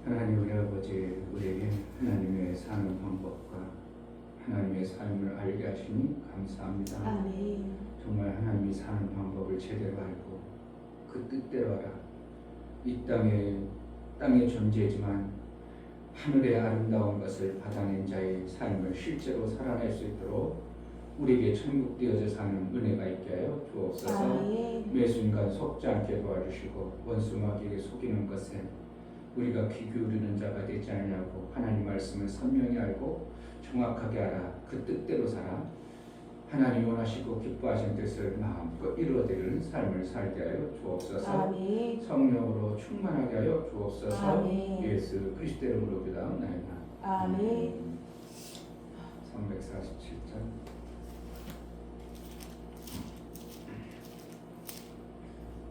하나님 우리 아버지, 우리에게 하나님의 사는 방법과 하나님의 삶을 알게 하시니 감사합니다. 아멘. 정말 하나님이 사는 방법을 제대로 알고 그 뜻대로 알아 이 땅에 존재지만 하늘의 아름다운 것을 받아낸 자의 삶을 실제로 살아낼 수 있도록 우리에게 천국 되어져 사는 은혜가 있게 하여 주옵소서. 아멘. 매 순간 속지 않게 도와주시고 원수 마귀에게 속이는 것에 우리가 귀 기울이는 자가 되지 않냐고 하나님 말씀을 선명히 알고 정확하게 알아 그 뜻대로 살아 하나님 원하시고 기뻐하신 뜻을 마음껏 이루어드리는 삶을 살게 하여 주옵소서. 아멘. 성령으로 충만하게 하여 주옵소서. 아멘. 예수 그리스도의 이름으로 기도하옵나이다. 아멘. 347장.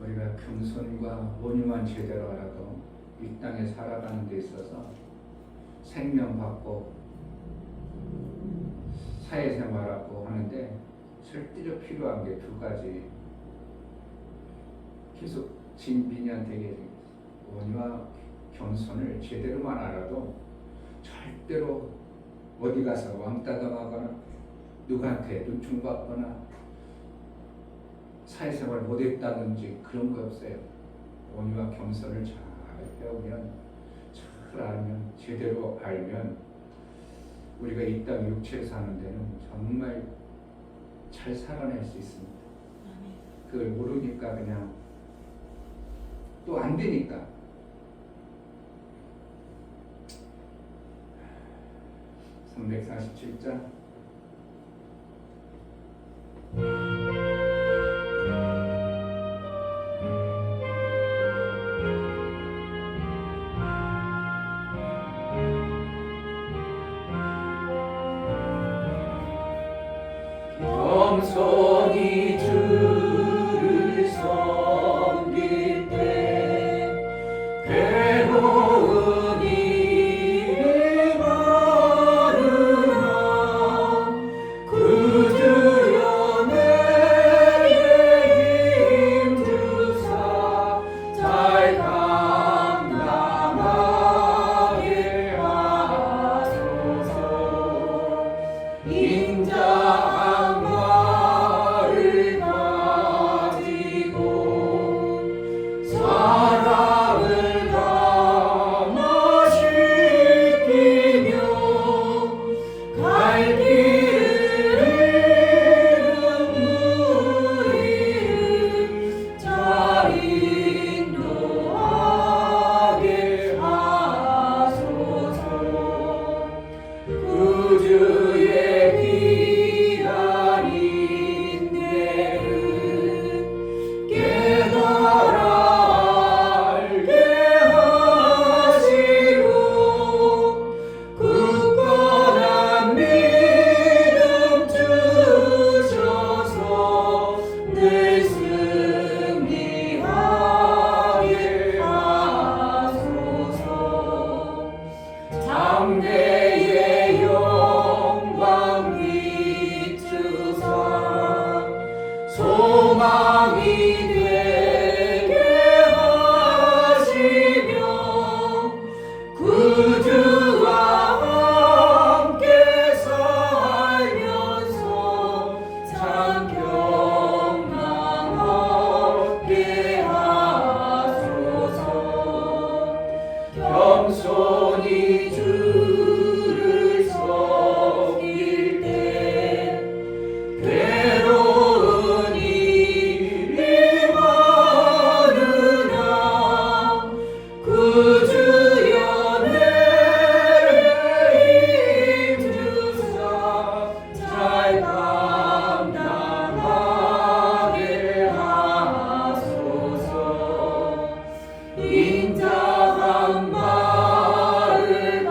우리가 겸손과 온유만 제대로 알아도 이 땅에 살아가는 데 있어서 생명받고 사회생활하고 하는데 절대로 필요한 게 두 가지. 계속 진빈이한테 온유와 겸손을 제대로만 알아도 절대로 어디 가서 왕따 당하거나 누구한테 눈총받거나 사회생활 못했다든지 그런 거 없어요. 온유와 겸손을 잘 배우면, 잘 알면, 제대로 알면 우리가 이 땅 육체에 사는 데는 정말 잘 살아낼 수 있습니다. 그걸 모르니까 그냥 또 안 되니까. (347장) 겸손히 주를 섬길 때 괴로운 일이 많으나 그 주여 내게 힘주사 잘 감당하게 하소서. 인자 장대의 영광 비추사 소망이 되게 하시며 구주와 함께 살면서 참 평안하게 하소서. 겸손히 주를 섬길 때 괴로운 일이 많으나 그 주여 내게 힘주사 잘 감당하게 하소서. 인자한 말을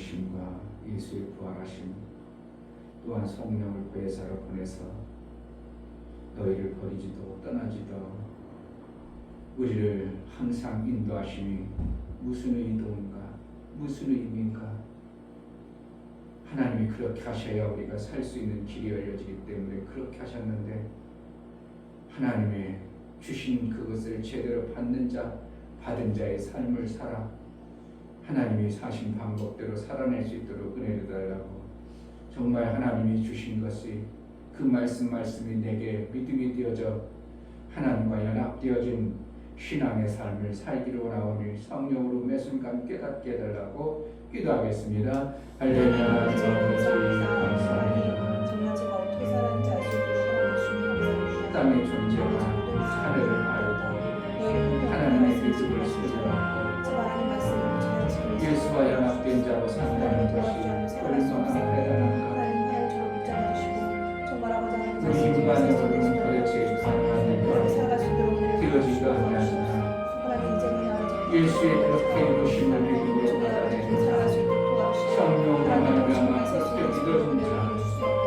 죽으심과 예수의 부활하심 또한 성령을 보혜사로 보내서 너희를 버리지도 떠나지도 우리를 항상 인도하심이 무슨 의도인가, 무슨 의미인가. 하나님이 그렇게 하셔야 우리가 살 수 있는 길이 열려지기 때문에 그렇게 하셨는데, 하나님의 주신 그것을 제대로 받는 자, 받은 자의 삶을 살아 하나님이 사신 방법대로 살아낼 수 있도록 은혜를 달라고. 정말 하나님이 주신 것이 그 말씀이 내게 믿음이 되어져 하나님과 연합되어진 신앙의 삶을 살기로 원하오니 성령으로 매 순간 깨닫게 해달라고 기도하겠습니다. 할렐루야. 감사합니다. 정말 제가 어떻게 살았는지 알수 있도록 땅의 존재가 하늘을 알고 하나님의 믿음을 소유하고 예수와 연합된 자로 산다는 것이 얼마나 대단한가. 우리 인간으로는 도대체 가능한가 되어지가 않았으나 예수의 그렇게 이루심을 믿음으로 받아내는 성령으로 말미암아 그렇게 믿어진 자,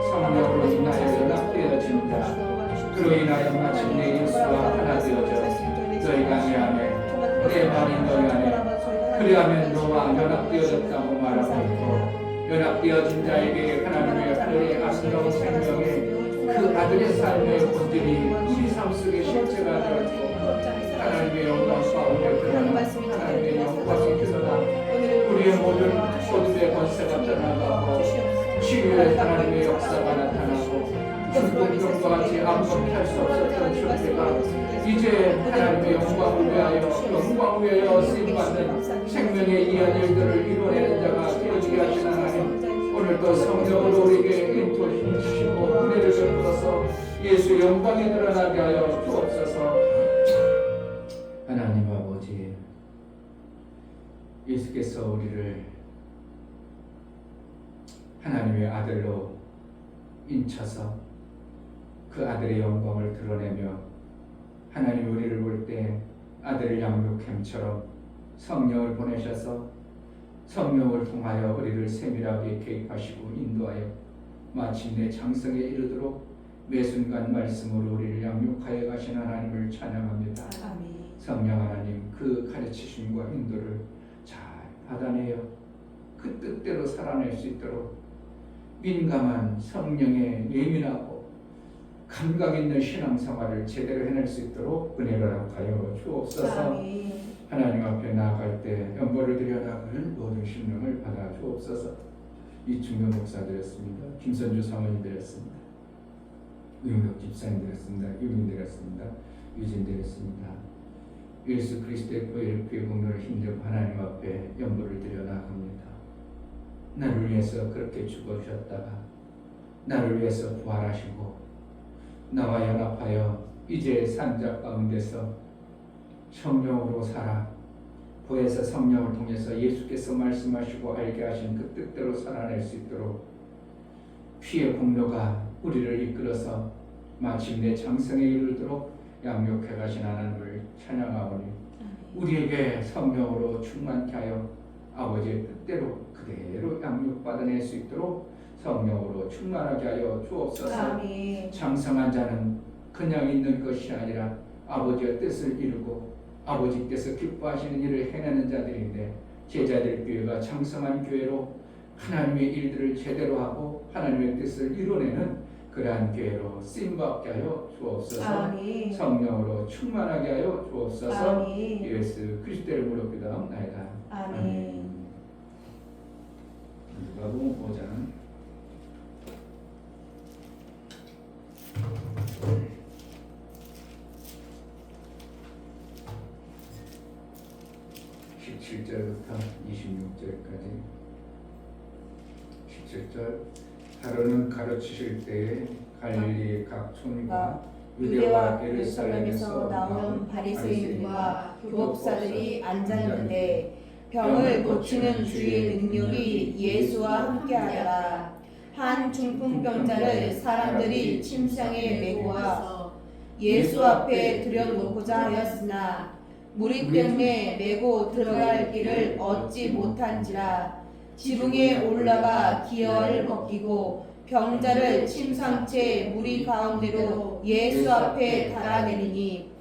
성령으로 인하여 연합되어진 자, 그로 인하여 마침내 예수와 하나 되어져 너희가 내 안에 내 말이 너희 안에 그리하면 너와 연합되어졌다고 말하고 있고, 연합되어진 자에게 하나님의 하늘의 아름다운 생명의 그 아들의 삶의 본질이 우리 삶 속에 실체가 되었고 하나님의 영광 가운데 드러나 하나님의 영광이 드러나 우리의 모든 어둠의 권세가 떠나가고 치유의 하나님의 역사가 나타나고 중풍병과 같이 아무것도 할 수 없었던 존재가 이제 하나님의 영광을 위하여 쓰임받는 생명의 이한 일들을 이뤄내는 자가 되어지게 하신 하나님, 오늘도 성령으로 우리에게 인도해 주시고 은혜를 베풀어서 예수의 영광이 드러나게 하여 주옵소서. 하나님 아버지, 예수께서 우리를 하나님의 아들로 인쳐서 그 아들의 영광을 드러내며 하나님 우리를 볼 때 아들을 양육햄처럼 성령을 보내셔서 성령을 통하여 우리를 세밀하게 계획하시고 인도하여 마침내 장성에 이르도록 매순간 말씀으로 우리를 양육하여 가신 하나님을 찬양합니다. 아멘. 성령 하나님, 그 가르치심과 인도를 잘 받아내어 그 뜻대로 살아낼 수 있도록 민감한 성령에 예민하고 감각 있는 신앙생활을 제대로 해낼 수 있도록 은혜를 하여 주옵소서. 하나님 앞에 나아갈 때 연보를 드려 나갈 모든 신령을 받아 주옵소서. 이충경 목사 드렸습니다. 김선주 사모님 드렸습니다. 우영덕 집사님 드렸습니다. 유민 드렸습니다. 유진 드렸습니다. 예수 그리스도의 보혈의 공로를 힘입어 하나님 앞에 연보를 드려 나갑니다. 나를 위해서 그렇게 죽어주셨다가 나를 위해서 부활하시고 나와 연합하여 이제 산자 가운데서 성령으로 살아 보혜사 성령을 통해서 예수께서 말씀하시고 알게 하신 그 뜻대로 살아낼 수 있도록 피의 공로가 우리를 이끌어서 마침내 장성에 이르도록 양육해 가신 하나님을 찬양하오니 우리에게 성령으로 충만케 하여 아버지의 뜻대로 그대로 양육받아낼 수 있도록 성령으로 충만하게 하여 주옵소서. 아멘. 장성한 자는 그냥 있는 것이 아니라 아버지의 뜻을 이루고 아버지께서 기뻐하시는 일을 해내는 자들인데, 제자들 교회가 장성한 교회로 하나님의 일들을 제대로 하고 하나님의 뜻을 이뤄내는 그러한 교회로 쓰임받게 하여 주옵소서. 아멘. 성령으로 충만하게 하여 주옵소서. 아멘. 예수 그리스도를 무릎 꿇어옵나이다. 아멘. 누가복음 5장 17절부터 26절까지. 17절, 하루는 가르치실 때에 갈릴리 각 촌과 유대와 예루살렘에서 나온 바리새인과 교법사들이 앉았는데 병을 고치는 주의 능력이 예수와 함께하더라. 한 중풍병자를 사람들이 침상에 메고 와 예수 앞에 들여놓고자 하였으나 무리 때문에 메고 들어갈 길을 얻지 못한지라. 지붕에 올라가 기어를 벗기고 병자를 침상채 무리 가운데로 예수 앞에 달아내리니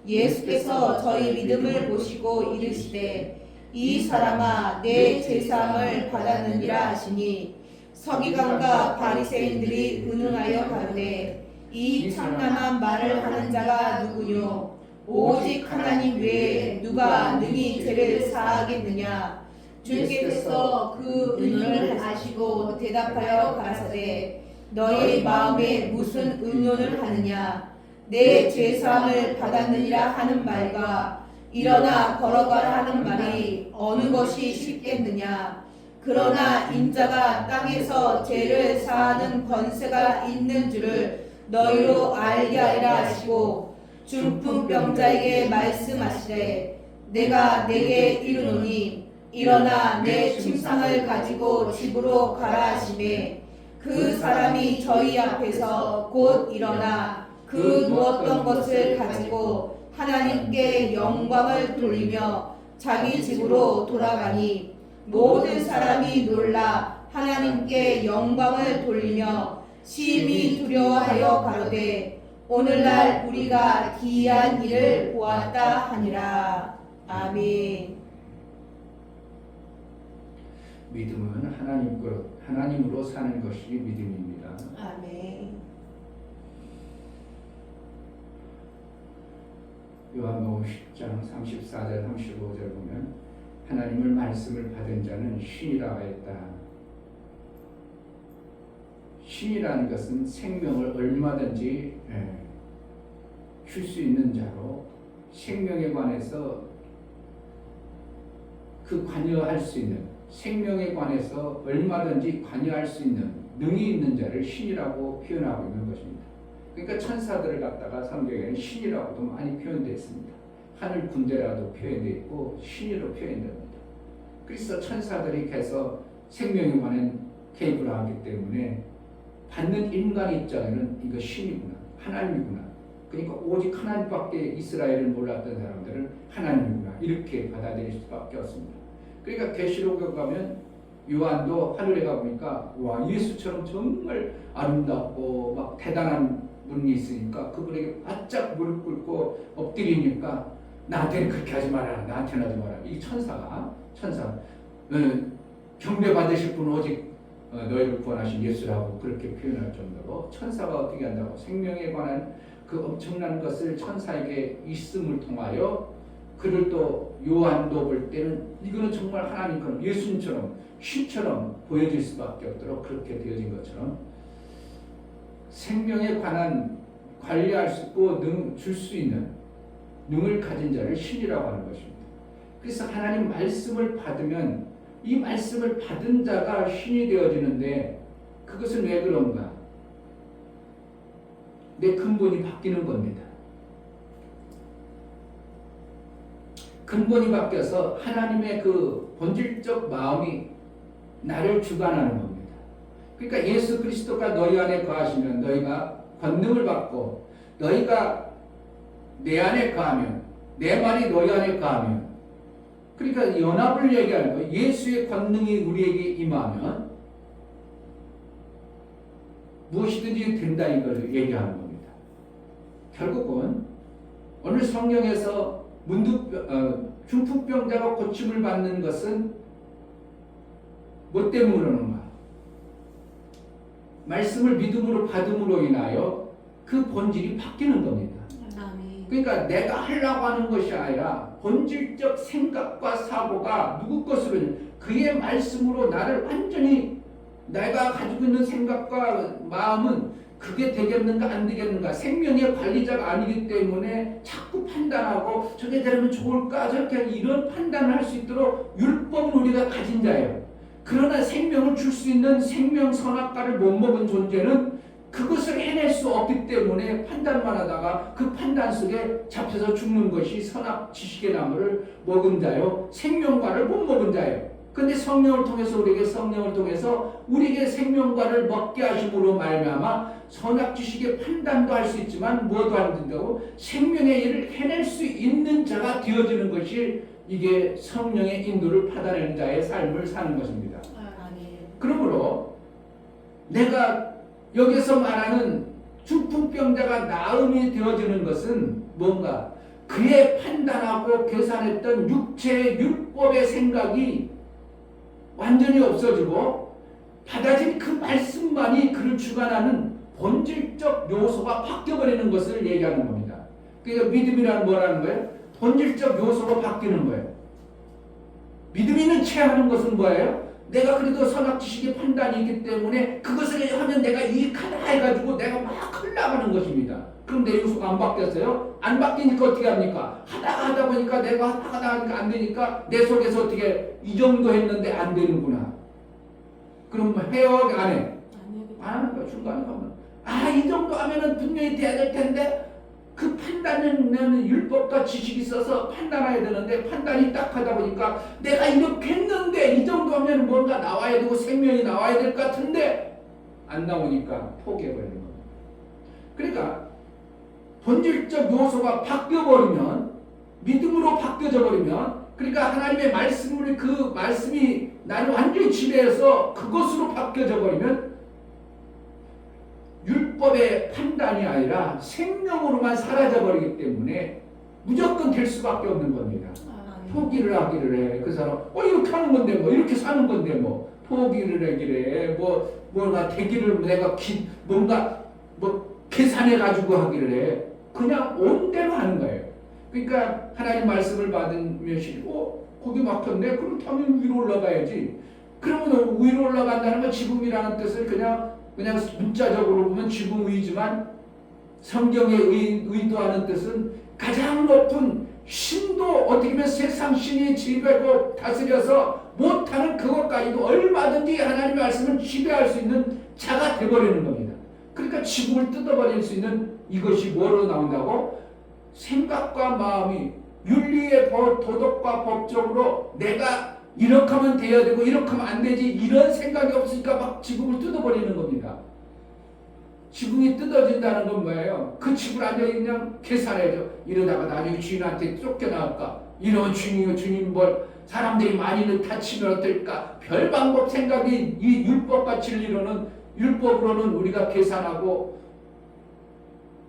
예수께서 저희 믿음을 보시고 이르시되 이 사람아 내 제사함을 받았느니라 하시니 서기관과 바리새인들이 응하여 가로되 이 청량한 말을 하는 자가 누구뇨 오직 하나님 외에 누가 능히 죄를 사하겠느냐 주께서 그 의논을 아시고 대답하여 가라사대 너희 마음에 무슨 의논을 하느냐 내 죄사함을 받았느니라 하는 말과 일어나 걸어가라 하는 말이 어느 것이 쉽겠느냐 그러나 인자가 땅에서 죄를 사하는 권세가 있는 줄을 너희로 알게 하리라 하시고 중풍병자에게 말씀하시되 내가 내게 이르노니 일어나 내 침상을 가지고 집으로 가라 하시매 그 사람이 저희 앞에서 곧 일어나 그 누웠던 것을 가지고 하나님께 영광을 돌리며 자기 집으로 돌아가니 모든 사람이 놀라 하나님께 영광을 돌리며 심히 두려워하여 가로되 오늘날 우리가 기이한 일을 보았다 하니라. 아멘. 믿음은 하나님으로 사는 것이 믿음입니다. 아멘. 요한복음 10장 34절 35절 보면 하나님을 말씀을 받은 자는 신이라 하였다. 신이라는 것은 생명을 얼마든지 줄 수 있는 자로 생명에 관해서 그 관여할 수 있는 생명에 관해서 얼마든지 관여할 수 있는 능이 있는 자를 신이라고 표현하고 있는 것입니다. 그러니까 천사들을 갖다가 성경에는 신이라고도 많이 표현되어 있습니다. 하늘 군대라도 표현되어 있고 신이로 표현됩니다. 그래서 천사들이 계속 생명에 관한 개입을 하기 때문에 받는 인간 입장에는 이거 신이구나, 하나님이구나. 그러니까 오직 하나님밖에 이스라엘을 몰랐던 사람들은 하나님이구나 이렇게 받아들일 수밖에 없습니다. 그러니까 계시록에 가면 요한도 하늘에 가보니까 와 예수처럼 정말 아름답고 막 대단한 분이 있으니까 그분에게 바짝 무릎 꿇고 엎드리니까 나한테는 그렇게 하지 마라, 나한테는 하지 마라. 이 천사 경배 받으실 분은 오직 너희를 구원하신 예수라고 그렇게 표현할 정도로 천사가 어떻게 한다고 생명에 관한 그 엄청난 것을 천사에게 있음을 통하여 그를 또 요한도 볼 때는 이거는 정말 하나님처럼 예수님처럼 신처럼 보여질 수밖에 없도록 그렇게 되어진 것처럼 생명에 관한 관리할 수 있고 줄 수 있는 능을 가진 자를 신이라고 하는 것입니다. 그래서 하나님 말씀을 받으면 이 말씀을 받은 자가 신이 되어지는데 그것은 왜 그런가? 내 근본이 바뀌는 겁니다. 근본이 바뀌어서 하나님의 그 본질적 마음이 나를 주관하는 겁니다. 그러니까 예수 그리스도가 너희 안에 거하시면 너희가 권능을 받고 너희가 내 안에 거하면 내 말이 너희 안에 거하면 그러니까 연합을 얘기하는 거예요. 예수의 권능이 우리에게 임하면 무엇이든지 된다 이걸 얘기하는 겁니다. 결국은 오늘 성경에서 중풍병자가 고침을 받는 것은 뭐 때문에 그러는가? 말씀을 믿음으로 받음으로 인하여 그 본질이 바뀌는 겁니다. 그러니까 내가 하려고 하는 것이 아니라 본질적 생각과 사고가 누구 것으로 그의 말씀으로 나를 완전히 내가 가지고 있는 생각과 마음은 그게 되겠는가 안 되겠는가 생명의 관리자가 아니기 때문에 자꾸 판단하고 저게 되면 좋을까 저렇게 이런 판단을 할 수 있도록 율법은 우리가 가진 자예요. 그러나 생명을 줄 수 있는 생명 선악과를 못 먹은 존재는 그것을 해낼 수 없기 때문에 판단만 하다가 그 판단 속에 잡혀서 죽는 것이 선악 지식의 나무를 먹은 자요 생명과를 못 먹은 자예요. 근데 성령을 통해서 우리에게 생명과를 먹게 하심으로 말미암아 선악 지식의 판단도 할 수 있지만 뭐도 안 된다고 생명의 일을 해낼 수 있는 자가 되어지는 것이 이게 성령의 인도를 받아내는 자의 삶을 사는 것입니다. 내가 여기서 말하는 중풍병자가 나음이 되어지는 것은 뭔가 그의 판단하고 계산했던 육체의 율법의 생각이 완전히 없어지고 받아진 그 말씀만이 그를 주관하는 본질적 요소가 바뀌어버리는 것을 얘기하는 겁니다. 그러니까 믿음이란 뭐라는 거예요? 본질적 요소가 바뀌는 거예요. 믿음이 있는 체하는 것은 뭐예요? 내가 그래도 선악 지식의 판단이 있기 때문에 그것을 하면 내가 이익하다 해가지고 내가 막 흘러가는 것입니다. 그럼 내 요소가 안 바뀌었어요? 안 바뀌니까 어떻게 합니까? 하다 보니까 내가 하다 하니까 안 되니까 내 속에서 어떻게 이 정도 했는데 안 되는구나. 그럼 뭐 해요? 안 해? 안 하는 거야. 중간에 가면 이 정도 하면은 분명히 돼야 될 텐데 그 판단은 율법과 지식이 있어서 판단해야 되는데 판단이 딱 하다 보니까 내가 이렇게 했는데 이 정도 하면 뭔가 나와야 되고 생명이 나와야 될 것 같은데 안 나오니까 포기해버리는 겁니다. 그러니까 본질적 요소가 바뀌어버리면 믿음으로 바뀌어져 버리면 그러니까 하나님의 말씀을 그 말씀이 나를 완전히 지배해서 그것으로 바뀌어져 버리면 율법의 판단이 아니라 생명으로만 사라져버리기 때문에 무조건 될 수밖에 없는 겁니다. 포기를 하기를 해. 그 사람 이렇게 하는 건데 뭐 이렇게 사는 건데 뭐 포기를 하기를 해. 뭔가 되기를 내가 뭔가 계산해 가지고 하기를 해. 그냥 온 대로 하는 거예요. 그러니까 하나님 말씀을 받으면 거기 막혔네. 그렇다면 위로 올라가야지. 그러면 위로 올라간다는 건 지붕이라는 뜻을 그냥 문자적으로 보면 지붕위지만 성경의 의도하는 뜻은 가장 높은 신도 어떻게 보면 세상 신이 지배하고 다스려서 못하는 그것까지도 얼마든지 하나님의 말씀을 지배할 수 있는 자가 되어버리는 겁니다. 그러니까 지붕을 뜯어버릴 수 있는 이것이 뭐로 나온다고? 생각과 마음이 윤리의 도덕과 법적으로 내가 이렇게 하면 돼야 되고 이렇게 하면 안 되지 이런 생각이 없으니까 막 지붕을 뜯어버리는 겁니다. 지붕이 뜯어진다는 건 뭐예요? 그 집을 완전히 그냥 계산해줘. 이러다가 나중에 주인한테 쫓겨나갈까? 이런 주님 사람들이 많이 다치면 어떨까? 별 방법 생각이 이 율법과 진리로는 율법으로는 우리가 계산하고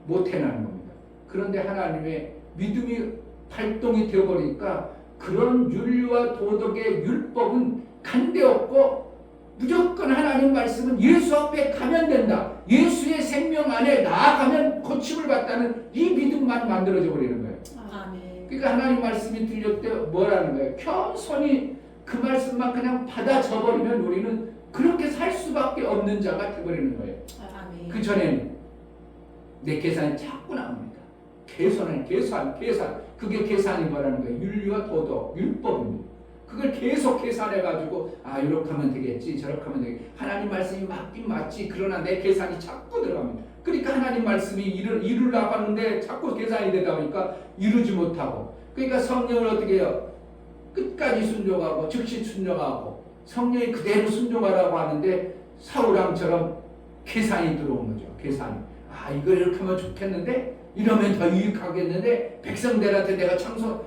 못 해내는 겁니다. 그런데 하나님의 믿음이 발동이 되어버리니까 그런 윤리와 도덕의 율법은 간대없고 무조건 하나님 말씀은 예수 앞에 가면 된다. 예수의 생명 안에 나아가면 고침을 받다는 이 믿음만 만들어져 버리는 거예요. 아멘. 그러니까 하나님 말씀이 들릴 때 뭐라는 거예요? 겸손히 그 말씀만 그냥 받아져 버리면 우리는 그렇게 살 수밖에 없는 자가 되어버리는 거예요. 아멘. 그 전에는 내 계산이 자꾸 나옵니다. 계산. 그게 계산이 뭐라는 거예요? 윤리와 도덕, 율법입니다. 그걸 계속 계산해가지고 이렇게 하면 되겠지, 저렇게 하면 되겠지. 하나님 말씀이 맞긴 맞지. 그러나 내 계산이 자꾸 들어갑니다. 그러니까 하나님 말씀이 이루려고 하는데 자꾸 계산이 되다 보니까 이루지 못하고. 그러니까 성령을 어떻게 해요? 끝까지 순종하고 즉시 순종하고 성령이 그대로 순종하라고 하는데 사울왕처럼 계산이 들어온 거죠. 계산이. 이걸 이렇게 하면 좋겠는데 이러면 더 유익하겠는데 백성들한테 내가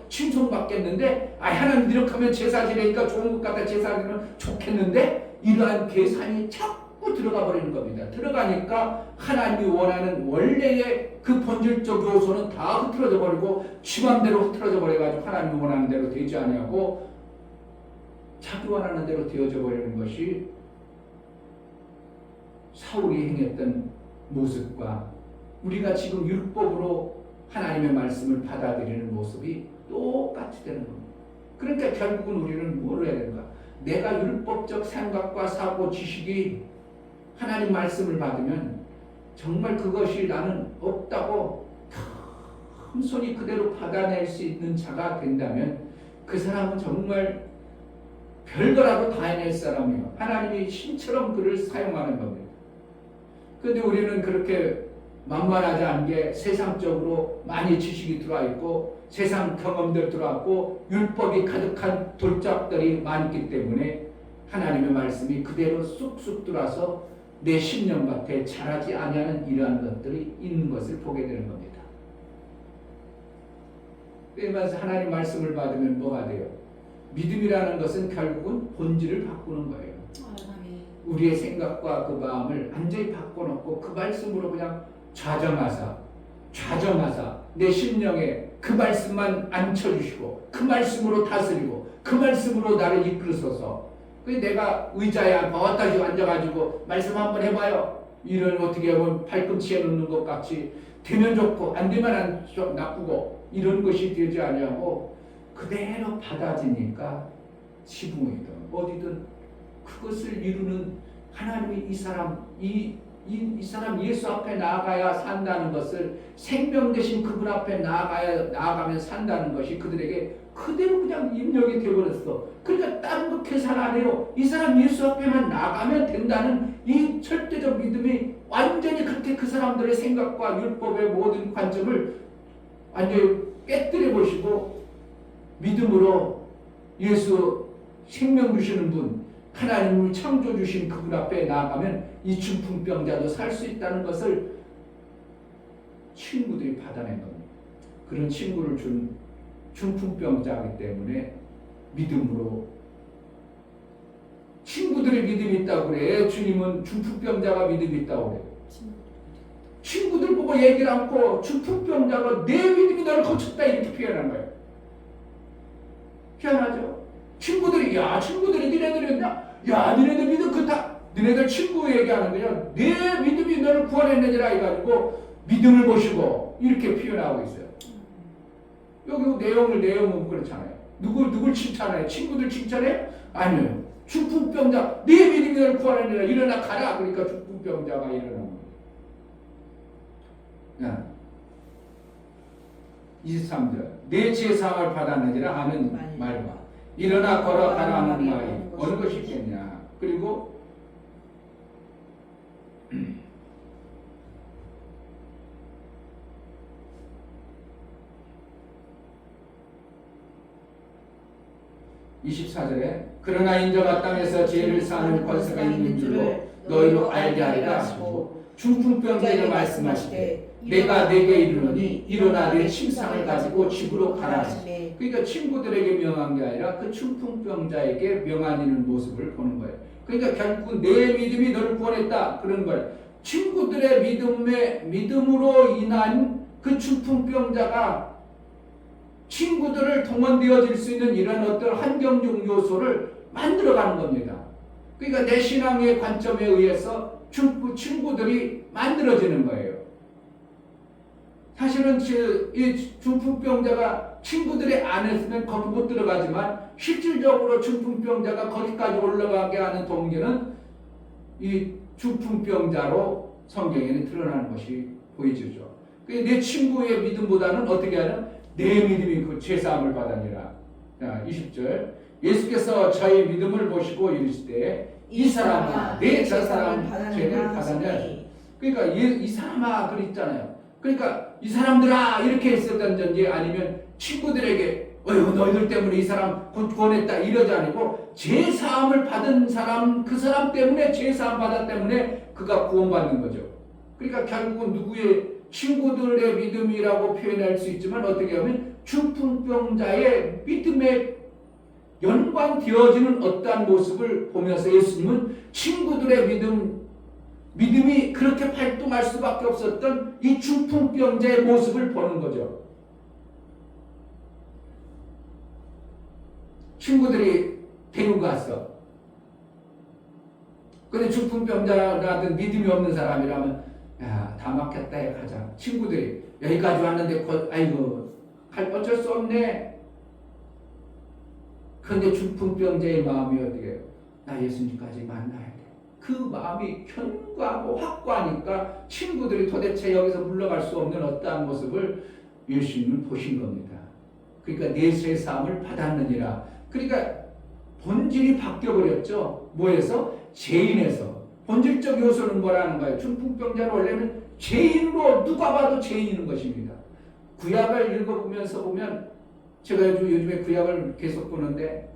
칭송받겠는데 하나님 이렇게 하면 제사 지내니까 좋은 것 같아. 제사 지내면 좋겠는데 이러한 계산이 자꾸 들어가 버리는 겁니다. 들어가니까 하나님이 원하는 원래의 그 본질적 요소는 다 흐트러져 버리고 지 맘대로 흐트러져 버려가지고 하나님이 원하는 대로 되지 아니하고 자기 원하는 대로 되어져 버리는 것이 사울이 행했던 모습과 우리가 지금 율법으로 하나님의 말씀을 받아들이는 모습이 똑같이 되는 겁니다. 그러니까 결국은 우리는 뭘 해야 되는가? 내가 율법적 생각과 사고 지식이 하나님 말씀을 받으면 정말 그것이 나는 없다고 겸손히 그대로 받아낼 수 있는 자가 된다면 그 사람은 정말 별거라도 다 해낼 사람이에요. 하나님이 신처럼 그를 사용하는 겁니다. 그런데 우리는 그렇게 만만하지 않게 세상적으로 많이 지식이 들어와 있고 세상 경험들 들어와 있고 율법이 가득한 돌짝들이 많기 때문에 하나님의 말씀이 그대로 쑥쑥 들어와서 내 심령밭에 자라지 아니하는 이러한 것들이 있는 것을 보게 되는 겁니다. 그러면서 하나님 말씀을 받으면 뭐가 돼요? 믿음이라는 것은 결국은 본질을 바꾸는 거예요. 우리의 생각과 그 마음을 완전히 바꿔놓고 그 말씀으로 그냥 좌정하사 내 심령에 그 말씀만 앉혀주시고 그 말씀으로 다스리고 그 말씀으로 나를 이끌으소서. 내가 의자에 왔다 앉아가지고 말씀 한번 해봐요. 이런 어떻게 보면 발꿈치에 놓는 것 같이 되면 좋고 안 되면 좀 나쁘고 이런 것이 되지 아니하고 그대로 받아지니까 지붕이든 어디든 그것을 이루는 하나님이 이 사람 예수 앞에 나아가야 산다는 것을 생명 되신 그분 앞에 나아가면 산다는 것이 그들에게 그대로 그냥 입력이 되어버렸어. 그러니까 다른 거 계산 안 해요. 이 사람 예수 앞에만 나가면 된다는 이 절대적 믿음이 완전히 그렇게 그 사람들의 생각과 율법의 모든 관점을 완전히 깨뜨려 보시고 믿음으로 예수 생명 주시는 분 하나님을 창조 주신 그분 앞에 나아가면 이 중풍병자도 살 수 있다는 것을 친구들이 받아낸 겁니다. 그런 친구를 준 중풍병자이기 때문에 믿음으로 친구들이 믿음이 있다고 그래. 주님은 중풍병자가 믿음이 있다고 그래. 친구들 보고 얘기를 않고 중풍병자가 내 믿음이 너를 고쳤다 이렇게 표현한 거예요. 희한하죠? 친구들이 니네들이었냐? 니네들 믿음 그렇다. 니네들 친구 얘기하는 거냐? 내 믿음이 너를 구원했느니라 해가지고 믿음을 보시고 이렇게 표현하고 있어요. 여기 내용은 그렇잖아요. 누굴 칭찬해요? 친구들 칭찬해요? 아니요. 중풍병자 네 믿음이 너를 구원했느니라 일어나 가라. 그러니까 중풍병자가 일어나는 거예요. 23절 내 제사함을 받았느니라 하는 말과 일어나 걸어가라 하는 말이 어느 것이 있겠냐. 그리고 24절에 그러나 인자가 땅에서 죄를 사하는 권세가 있는 줄로 너희로 알게 하리라 하시고 중풍병자에게 말씀하시되 내가 내게 이르노니 일어나 내 침상을 가지고 집으로 가라 하시니. 그러니까 친구들에게 명한 게 아니라 그 중풍병자에게 명하는 모습을 보는 거예요. 그러니까 결국 내 믿음이 너를 구원했다 그런 거예요. 친구들의 믿음으로 인한 그 중풍병자가 친구들을 동원되어질 수 있는 이런 어떤 환경적 요소를 만들어가는 겁니다. 그러니까 내 신앙의 관점에 의해서 친구들이 만들어지는 거예요. 사실은 이 중풍병자가 친구들이 안 했으면 거기 못 들어가지만 실질적으로 중풍병자가 거기까지 올라가게 하는 동기는 이 중풍병자로 성경에는 드러나는 것이 보여지죠. 내 친구의 믿음보다는 어떻게 하는 내 믿음이 그 죄사함을 받으니라. 20절 예수께서 저의 믿음을 보시고 이르시되 이 사람아 내 저 사람 죄를 받았냐. 그러니까 이 사람아 그랬잖아요. 그러니까 이 사람들아 이렇게 했었던 전지 아니면 친구들에게 너희들 때문에 이 사람 구원했다 이러지 아니고 죄사함을 받은 사람 그 사람 때문에 죄사함 받았기 때문에 그가 구원받는 거죠. 그러니까 결국은 누구의 친구들의 믿음이라고 표현할 수 있지만 어떻게 하면 중풍병자의 믿음에 연관되어지는 어떠한 모습을 보면서 예수님은 친구들의 믿음이 그렇게 발동할 수밖에 없었던 이 중풍병자의 모습을 보는 거죠. 친구들이 데리고 갔어. 근데 중풍병자라든 믿음이 없는 사람이라면 다 막혔다 해 가자. 친구들이 여기까지 왔는데 아이고 어쩔 수 없네. 그런데 중풍병자의 마음이 어떻게 해요? 나 예수님까지 만나야 돼. 그 마음이 견고하고 확고하니까 친구들이 도대체 여기서 물러갈 수 없는 어떠한 모습을 예수님은 보신 겁니다. 그러니까 내 죄사함을 받았느니라. 그러니까 본질이 바뀌어버렸죠. 뭐에서? 죄인에서. 본질적 요소는 뭐라는 거예요? 중풍병자는 원래는 죄인으로 누가 봐도 죄인인 것입니다. 구약을 읽어보면서 보면 제가 요즘에 구약을 계속 보는데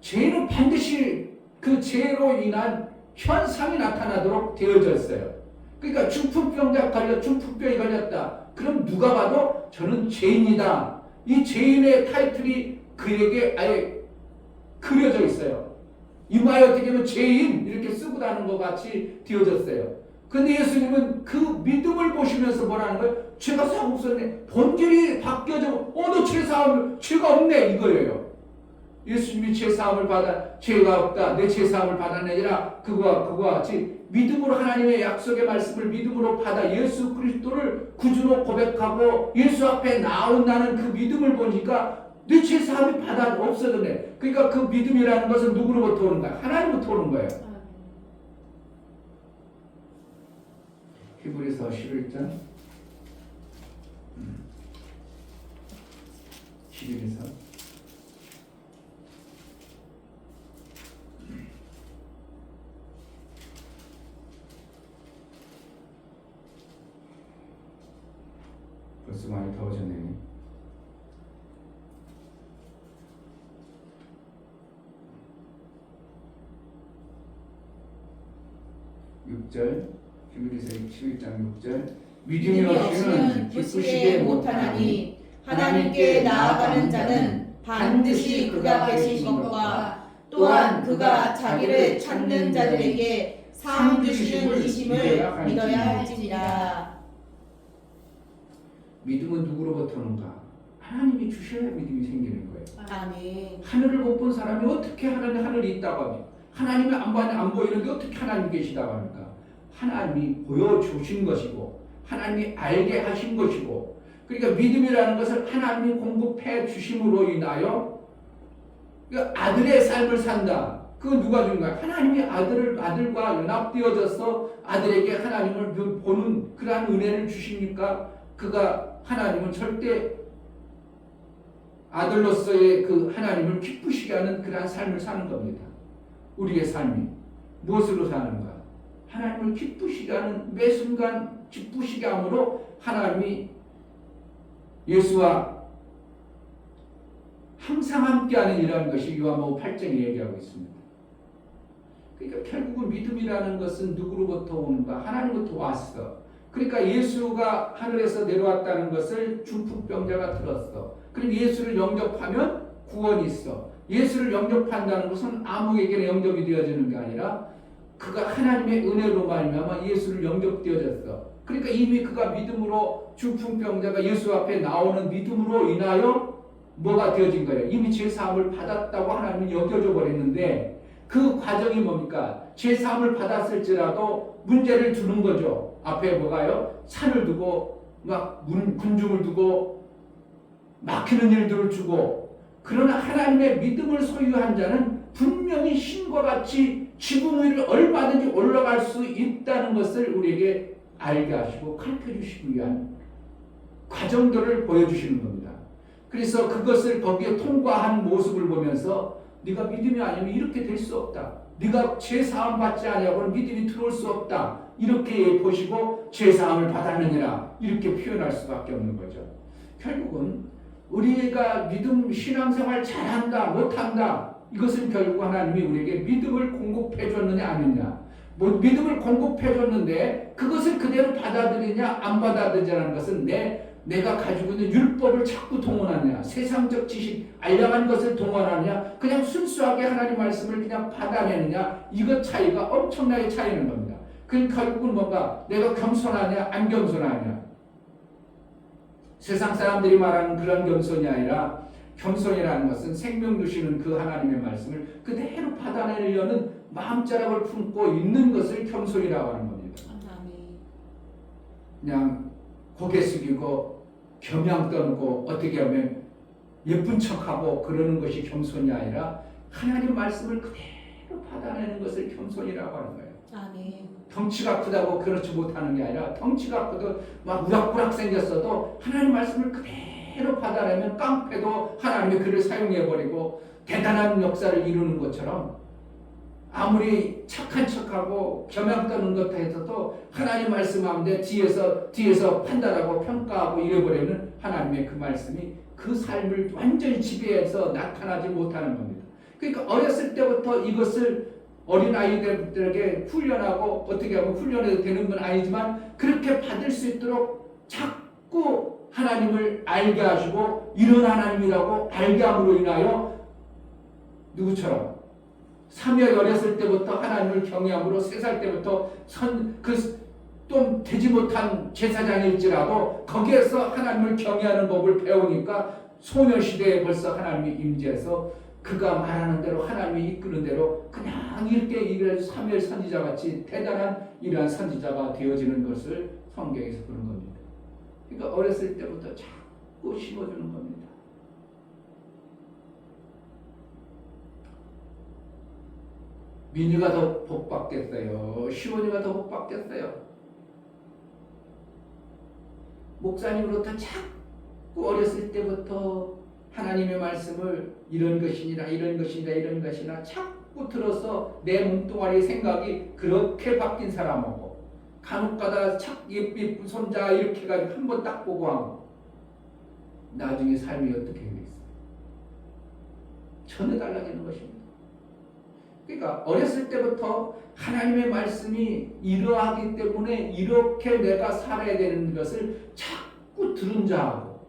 죄는 반드시 그 죄로 인한 현상이 나타나도록 되어졌어요. 그러니까 중풍병이 걸렸다. 그럼 누가 봐도 저는 죄인이다. 이 죄인의 타이틀이 그에게 아예 그려져 있어요. 이마에 어떻게 보면 죄인 이렇게 쓰고 다는 것 같이 되어졌어요. 근데 예수님은 그 믿음을 보시면서 뭐라는 거예요? 죄가 싹 없었네. 본질이 바뀌어져. 너 죄가 없네 이거예요. 예수님이 죄사함을 받아 죄가 없다. 내 죄사함을 받았느니라. 그와 같이 믿음으로 하나님의 약속의 말씀을 믿음으로 받아 예수 그리스도를 구주로 고백하고 예수 앞에 나온다는 그 믿음을 보니까 내 죄사함이 받아 없어졌네. 그러니까 그 믿음이라는 것은 누구로부터 오는가? 하나님부터 오는 거예요. 히브리서 11장 11에서 벌써 많이 더워졌네. (6절) 히브리서 11장 6절 믿음이 없이는 기쁘시게 못하나니 하나님께 나아가는 자는 반드시 그가 계신 것과 또한 그가 자기를 찾는 자들에게 상 주시는 이심을 믿어야 할지니라. 믿음은 누구로부터 오는가? 하나님이 주셔야 믿음이 생기는 거예요. 아멘. 하늘을 못 본 사람이 어떻게 하늘이 있다고 합니까? 하나님이 안 보이는데 어떻게 하나님 계시다고 합니까? 하나님이 보여주신 것이고 하나님이 알게 하신 것이고, 그러니까 믿음이라는 것을 하나님이 공급해 주심으로 인하여 그러니까 아들의 삶을 산다. 그건 누가 준 거야? 하나님이 아들과 연합되어져서 아들에게 하나님을 보는 그러한 은혜를 주시니까 그가 하나님은 절대 아들로서의 그 하나님을 기쁘시게 하는 그러한 삶을 사는 겁니다. 우리의 삶이 무엇으로 사는가? 하나님을 기쁘시게 하는, 매 순간 기쁘시게 함으로 하나님이 예수와 항상 함께하는 이라는 것이 요한복음 8장에 얘기하고 있습니다. 그러니까 결국은 믿음이라는 것은 누구로부터 오는가? 하나님부터 왔어. 그러니까 예수가 하늘에서 내려왔다는 것을 중풍병자가 들었어. 그럼 예수를 영접하면 구원이 있어. 예수를 영접한다는 것은 아무에게나 영접이 되어지는 게 아니라 그가 하나님의 은혜로 말미암아 예수를 영접되어졌어. 그러니까 이미 그가 믿음으로, 중풍병자가 예수 앞에 나오는 믿음으로 인하여 뭐가 되어진 거예요? 이미 죄사함을 받았다고 하나님은 여겨져 버렸는데 그 과정이 뭡니까? 죄사함을 받았을지라도 문제를 두는 거죠. 앞에 뭐가요? 산을 두고 막 군중을 두고 막히는 일들을 주고, 그러나 하나님의 믿음을 소유한 자는 분명히 신과 같이 지붕 위를 얼마든지 올라갈 수 있다는 것을 우리에게 알게 하시고 가르쳐 주시기 위한 과정들을 보여주시는 겁니다. 그래서 그것을 거기에 통과한 모습을 보면서 네가 믿음이 아니면 이렇게 될 수 없다. 네가 죄사함 받지 아니하고는 믿음이 들어올 수 없다. 이렇게 보시고 죄사함을 받았느니라 이렇게 표현할 수밖에 없는 거죠. 결국은 우리가 믿음 신앙생활 잘한다 못한다, 이것은 결국 하나님이 우리에게 믿음을 공급해 줬느냐 아니냐, 믿음을 공급해 줬는데 그것을 그대로 받아들이냐 안 받아들이냐는 것은 내가 가지고 있는 율법을 자꾸 동원하느냐, 세상적 지식 알량한 것을 동원하느냐, 그냥 순수하게 하나님 말씀을 그냥 받아내느냐, 이것 차이가 엄청나게 차이는 겁니다. 그 결국은 뭔가 내가 겸손하냐 안 겸손하냐, 세상 사람들이 말하는 그런 겸손이 아니라 겸손이라는 것은 생명 주시는 그 하나님의 말씀을 그대로 받아내려는 마음자락을 품고 있는 것을 겸손이라고 하는 겁니다. 그냥 고개 숙이고 겸양 떠놓고 어떻게 하면 예쁜 척하고 그러는 것이 겸손이 아니라 하나님 말씀을 그대로 받아내는 것을 겸손이라고 하는 거예요. 아멘. 덩치가 크다고 그렇지 못하는 게 아니라 덩치가 크도 막 우락부락 생겼어도 하나님 말씀을 그대로 받아내면 깡패도 하나님의 그를 사용해버리고 대단한 역사를 이루는 것처럼, 아무리 착한 척하고 겸양 떠는 것 해서도 하나님 말씀 하는데 뒤에서 판단하고 평가하고 이래버리는 하나님의 그 말씀이 그 삶을 완전히 지배해서 나타나지 못하는 겁니다. 그러니까 어렸을 때부터 이것을 어린아이들에게 훈련하고 어떻게 하면 훈련해도 되는 건 아니지만 그렇게 받을 수 있도록 자꾸 하나님을 알게 하시고 이런 하나님이라고 알게 함으로 인하여 누구처럼 사무엘 어렸을 때부터 하나님을 경외함으로 3살 때부터 좀 되지 못한 제사장일지라도 거기에서 하나님을 경외하는 법을 배우니까 소녀시대에 벌써 하나님이 임재해서 그가 말하는 대로 하나님이 이끄는 대로 그냥 이렇게 사무엘 선지자같이 대단한 이러한 선지자가 되어지는 것을 성경에서 보는 겁니다. 그러니까 어렸을 때부터 자꾸 심어주는 겁니다. 민유가 더 복받겠어요? 시온이가 더 복받겠어요? 목사님으로부터 자꾸 어렸을 때부터 하나님의 말씀을 이런 것이니라 이런 것이니라 이런 것이나 자꾸 들어서 내 몸뚱아리 생각이 그렇게 바뀐 사람하고 간혹가다 예쁜 손자 이렇게 해가지고 한 번 딱 보고 하고 나중에 삶이 어떻게 되겠어요? 전혀 달라지는 것입니다. 그러니까 어렸을 때부터 하나님의 말씀이 이러하기 때문에 이렇게 내가 살아야 되는 것을 자꾸 들은 자하고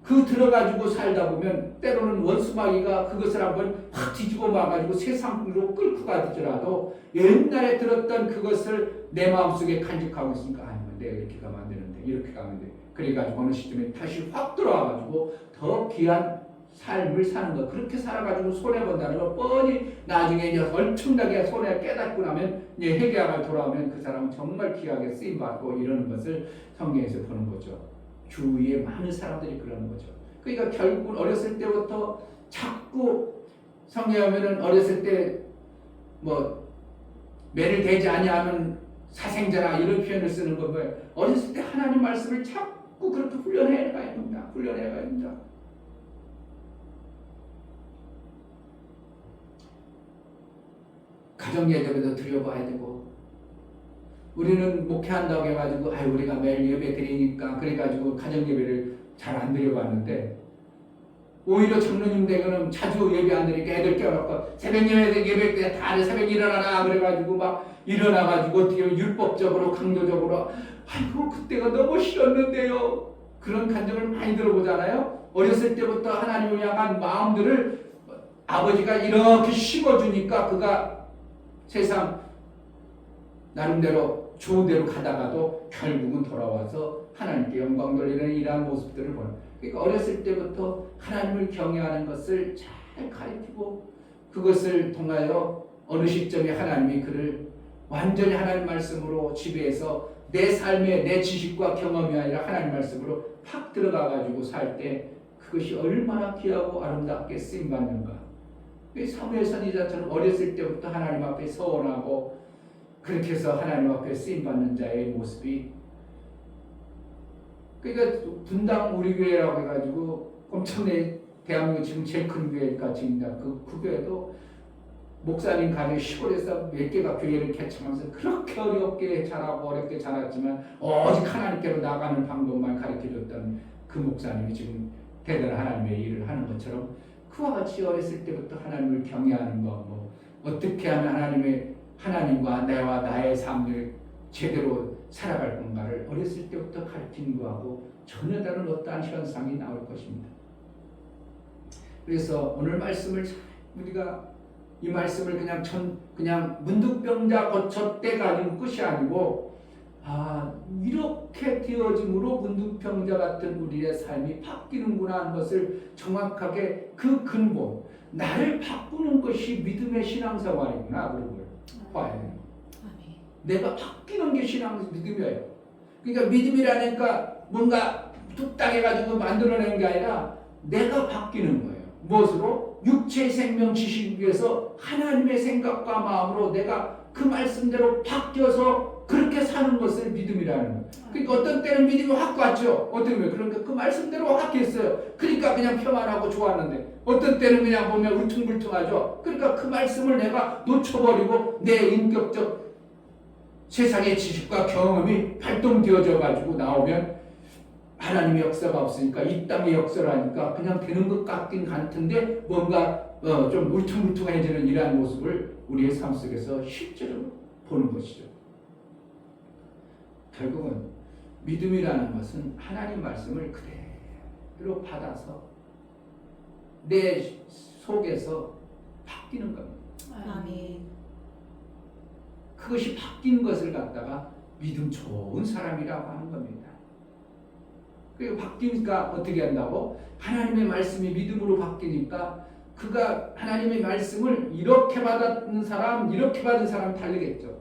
그 들어가지고 살다 보면 때로는 원수마귀가 그것을 한번 확 뒤집어 봐가지고 세상으로 끌고 가더라도 옛날에 들었던 그것을 내 마음속에 간직하고 있으니까 아니면 내가 이렇게 가면 안 되는데 이렇게 가면 돼. 그래가지고 어느 시점에 다시 확 들어와가지고 더 귀한 삶을 사는 거. 그렇게 살아가지고 손해본다는 거 뻔히 나중에 이제 얼청나게 손해 깨닫고 나면 이제 회개하고 돌아오면 그 사람은 정말 귀하게 쓰임받고 이러는 것을 성경에서 보는 거죠. 주위에 많은 사람들이 그러는 거죠. 그러니까 결국은 어렸을 때부터 자꾸 성경하면은 어렸을 때 뭐 매를 대지 아니하면 사생자라 이런 표현을 쓰는 거고요. 어렸을 때 하나님 말씀을 자꾸 그렇게 훈련해 가야 됩니다. 훈련해 가야 됩니다. 가정 예배도 드려봐야 되고 우리는 목회한다고 해가지고 우리가 매일 예배 드리니까 그래가지고 가정 예배를 잘 안 드려봤는데 오히려 장로님 댁은 자주 예배 안 드리니까 애들 깨워놓고 새벽 예배 때 다들 새벽 일어나라 그래가지고 막 일어나가지고 어떻게 율법적으로 강도적으로 아이고 그때가 너무 싫었는데요. 그런 간증을 많이 들어보잖아요. 어렸을 때부터 하나님을 향한 마음들을 아버지가 이렇게 심어주니까 그가 세상 나름대로 좋은 대로 가다가도 결국은 돌아와서 하나님께 영광 돌리는 이러한 모습들을 보는. 그러니까 어렸을 때부터 하나님을 경외하는 것을 잘 가르치고 그것을 통하여 어느 시점에 하나님이 그를 완전히 하나님 말씀으로 지배해서 내 삶의 내 지식과 경험이 아니라 하나님 말씀으로 팍 들어가가지고 살 때 그것이 얼마나 귀하고 아름답게 쓰임받는가. 사무엘 선지자처럼 어렸을 때부터 하나님 앞에 서원하고 그렇게 해서 하나님 앞에 쓰임받는 자의 모습이 그러니까 분당 우리 교회라고 해가지고 엄청나게 대한민국 지금 제일 큰 교회가 지금 그 교회도 목사님 가정 시골에서 몇 개가 교회를 개척하면서 그렇게 어렵게 자라고 어렵게 자랐지만 오직 하나님께로 나가는 방법만 가르쳐줬던 그 목사님이 지금 대단한 하나님의 일을 하는 것처럼 그와 같이 어렸을 때부터 하나님을 경외하는 것, 어떻게 하면 하나님과 나와 나의 삶을 제대로 살아갈 건가를 어렸을 때부터 가르치는 것하고 전혀 다른 어떠한 현상이 나올 것입니다. 그래서 오늘 말씀을 우리가 이 말씀을 그냥 문득병자 고쳤대가 아니고 끝이 아니고 이렇게 되어짐으로 문득병자 같은 우리의 삶이 바뀌는구나 하는 것을 정확하게 그 근본 나를 바꾸는 것이 믿음의 신앙생활이구나 그런 걸 봐야 돼요. 내가 바뀌는 게 믿음이에요. 그러니까 믿음이라니까 뭔가 뚝딱 해가지고 만들어내는 게 아니라 내가 바뀌는 거예요. 무엇으로? 육체의 생명 지식 위해서 하나님의 생각과 마음으로 내가 그 말씀대로 바뀌어서 그렇게 사는 것을 믿음이라는 거예요. 그러니까 어떤 때는 믿음이 확 왔죠. 어떤 때는 그러니까 그 말씀대로 확 했어요. 그러니까 그냥 평안하고 좋았는데 어떤 때는 그냥 보면 울퉁불퉁하죠. 그러니까 그 말씀을 내가 놓쳐버리고 내 인격적 세상의 지식과 경험이 발동되어져 가지고 나오면 하나님의 역사가 없으니까 이 땅의 역사를 하니까 그냥 되는 것 같긴 같은데 뭔가 좀 울퉁불퉁해지는 이러한 모습을 우리의 삶 속에서 실제로 보는 것이죠. 결국은 믿음이라는 것은 하나님 말씀을 그대로 받아서 내 속에서 바뀌는 겁니다. 그것이 바뀐 것을 갖다가 믿음 좋은 사람이라고 하는 겁니다. 그리고 바뀌니까 어떻게 한다고? 하나님의 말씀이 믿음으로 바뀌니까 그가 하나님의 말씀을 이렇게 받은 사람 다르겠죠.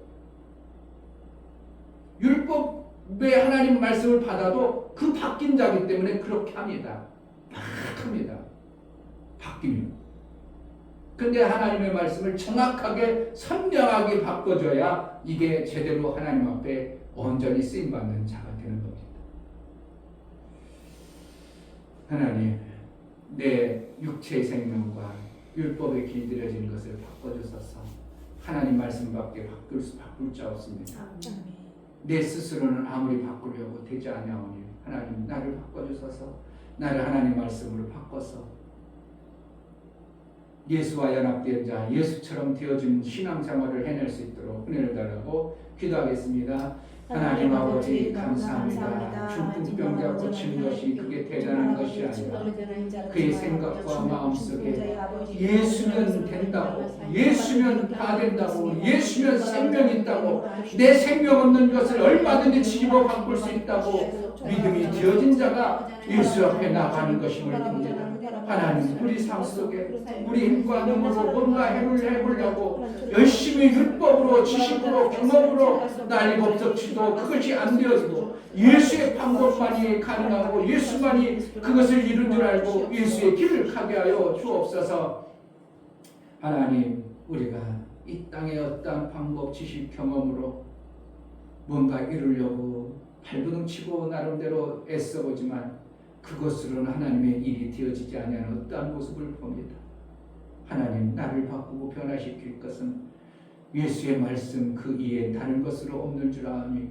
율법의 하나님 말씀을 받아도 그 바뀐 자기 때문에 그렇게 합니다. 막 합니다. 바뀌면. 근데 하나님의 말씀을 정확하게 선명하게 바꿔줘야 이게 제대로 하나님 앞에 온전히 쓰임받는 자가 되는 겁니다. 하나님, 내 육체의 생명과 율법에 길들여진 것을 바꿔주소서. 하나님 말씀밖에 바꿀 자 없습니다. 내 스스로는 아무리 바꾸려고 되지 않냐오니 하나님 나를 바꿔주소서. 나를 하나님 말씀으로 바꿔서 예수와 연합된 자, 예수처럼 되어준 신앙생활을 해낼 수 있도록 은혜를 달라고 기도하겠습니다. 하나님 아버지 감사합니다. 중풍병자 고치는 것이 그게 대단한 것이 아니라 그의 생각과 마음속에 예수면 된다고, 예수면 다 된다고, 예수면 생명이 있다고, 내 생명 없는 것을 얼마든지 뒤집어 바꿀 수 있다고 믿음이 되어진 자가 예수 앞에 나가는 것임을 봅니다. 하나님, 우리 삶 속에 우리 힘과 능으로 뭔가 해보려고 열심히 율법으로, 지식으로, 경험으로 난리법석치도 그것이 안 되어지고 예수의 방법만이 가능하고 예수만이 그것을 이룬 줄 알고 예수의 길을 가게 하여 주옵소서. 하나님, 우리가 이 땅의 어떠한 방법, 지식, 경험으로 뭔가 이루려고 발버둥치고 나름대로 애써보지만 그것으로는 하나님의 일이 되어지지 아니하는 어떠한 모습을 봅니다. 하나님, 나를 바꾸고 변화시킬 것은 예수의 말씀 그 이에 다른 것으로 없는 줄 아니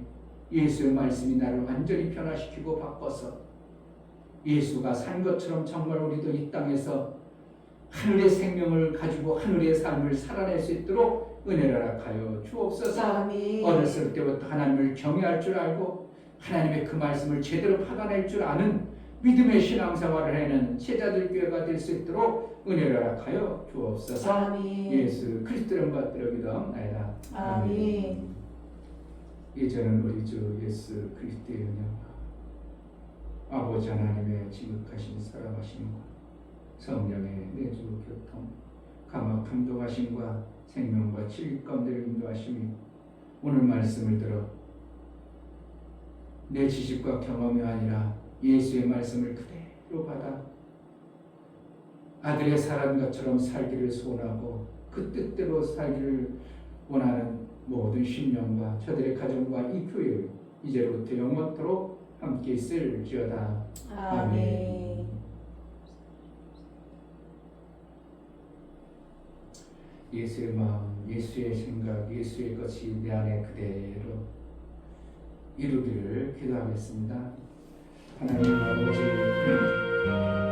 예수의 말씀이 나를 완전히 변화시키고 바꿔서 예수가 산 것처럼 정말 우리도 이 땅에서 하늘의 생명을 가지고 하늘의 삶을 살아낼 수 있도록 은혜를 허락하여 주옵소서. 어렸을 때부터 하나님을 경외할 줄 알고 하나님의 그 말씀을 제대로 받아낼 줄 아는 믿음의 신앙생활을 하는 제자들 교회가 될 수 있도록 은혜를 허락하여 주옵소서. 아멘. 예수 그리스도를 받들어 기도하옵나이다. 아멘. 이제는 우리 주 예수 그리스도의 은혜와 아버지 하나님의 지극하신 사랑하심과 성령의 내주 교통 감화 감동하심과 생명과 진리 가운데 인도하심이 오늘 말씀을 들어 내 지식과 경험이 아니라 예수의 말씀을 그대로 받아 아들의 살은 것처럼 살기를 소원하고 그 뜻대로 살기를 원하는 모든 신령과 저들의 가정과 이 교회 이제로부터 영원토록 함께 있을지어다. 아멘. 예수의 마음, 예수의 생각, 예수의 것이 내 안에 그대로 이루기를 기도하겠습니다. 하나님 아버지